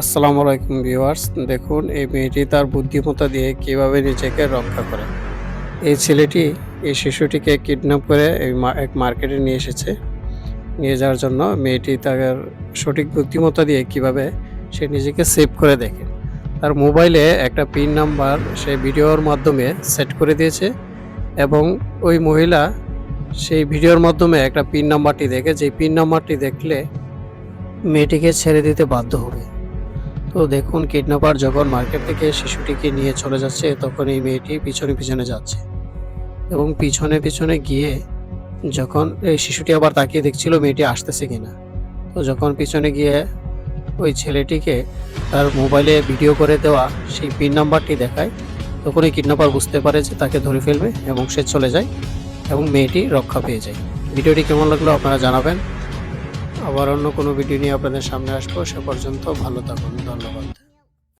আসসালামু আলাইকুম ভিউয়ার্স, দেখুন এই মেয়েটি তার বুদ্ধিমত্তা দিয়ে কিভাবে নিজেকে রক্ষা করে। এই ছেলেটি এই শিশুটিকে কিডন্যাপ করে এক মার্কেটে নিয়ে এসেছে। নিয়ে যাওয়ার জন্য মেয়েটি তার সঠিক বুদ্ধিমত্তা দিয়ে কিভাবে সে নিজেকে সেভ করে দেখে। তার মোবাইলে একটা পিন নাম্বার সে ভিডিওর মাধ্যমে সেট করে দিয়েছে এবং ওই মহিলা সেই ভিডিওর মাধ্যমে একটা পিন নাম্বারটি দেখে, যেই পিন নাম্বারটি দেখলে মেয়েটিকে ছেড়ে দিতে বাধ্য হবে। তো দেখুন, কিডন্যাপার যখন মার্কেট থেকে শিশুটিকে নিয়ে চলে যাচ্ছে, তখন এই মেয়েটি পিছনে যাচ্ছে এবং পিছনে গিয়ে যখন এই শিশুটি আবার তাকিয়ে দেখছিল মেয়েটি আসতেছে কিনা। তো যখন পিছনে গিয়ে ওই ছেলেটিকে তার মোবাইলে ভিডিও করে দেওয়া সেই পিন নাম্বারটি দেখায়, তখন এই কিডন্যাপার বুঝতে পারে যে তাকে ধরে ফেলবে এবং সে চলে যায় এবং মেয়েটি রক্ষা পেয়ে যায়। ভিডিওটি কেমন লাগলো আপনারা জানাবেন। আবার অন্য কোনো ভিডিও নিয়ে আপনাদের সামনে আসবো। সে পর্যন্ত ভালো থাকুন। ধন্যবাদ।